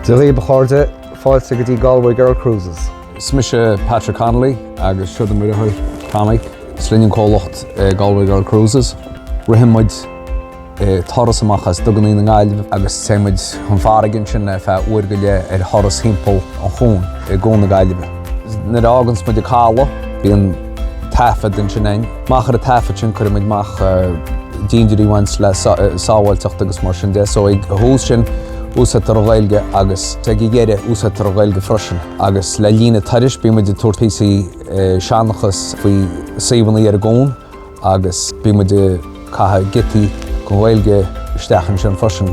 Dúí bachorda fáilte go dtí Galway Girl Cruises. Smise Patrick Connolly agus siúd an muidir Cramig, slíonn cólacht Galway Girl Cruises. Rihimuid toras amachas dogan íon ngáilh agus téimiid chun fáraigin sin feadh uair go le thoras himpeall an chún gún na gáilh. Na ágans muid cála, bíon tafad in sin ein. Machar a tafad sin chuir muid mach díondirí bhaint le sábhailteach agus mar sin de, so ag hús sin úsat ar ghailge agus te gigéire úsat ar ghailge freisin. Agus le lína taris bí muid tuairpísaí seanachas faoi saomhannaí ar gún agus bí muid catha gití go ghailge isteachan sin freisin.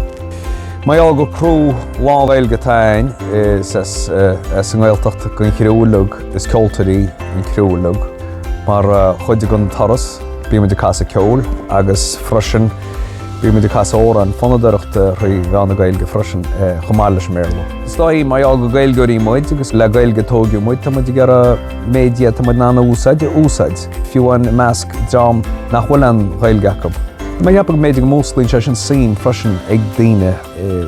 Mae go crú lá ghailge tain is an ghailteachta gon chriúlug is ceoltarí an chriúlug. Mar chuide gon taras bí muid casa ceol agus freisin bí muid casa óra an fonadaireachta chuí bheanna gailge freisin chomáil leis méarla. Stáí mae go gailgeirí muid agus le gailge tógiú muid tá muid gar a média tá muid nána úsáid fiúan measc dám nach bhfuil an gailge acab. Mae heapag méidir móslín se sin sin freisin ag daoine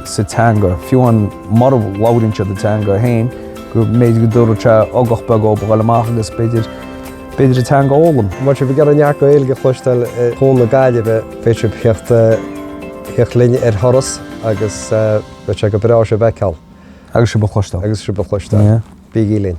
sa teanga fiúan mar láirinse de teanga hain go méidir go dúirte agach bag ó bhil amach agus beidir teanga ólam. Mar se bhí gar an neach go éilge chluistal chun na gailge féidir heocht líne ar thoras agus bheit se go breá se bheitceall. Agus se ba chluistal. Agus se ba chluistal. Bí lín.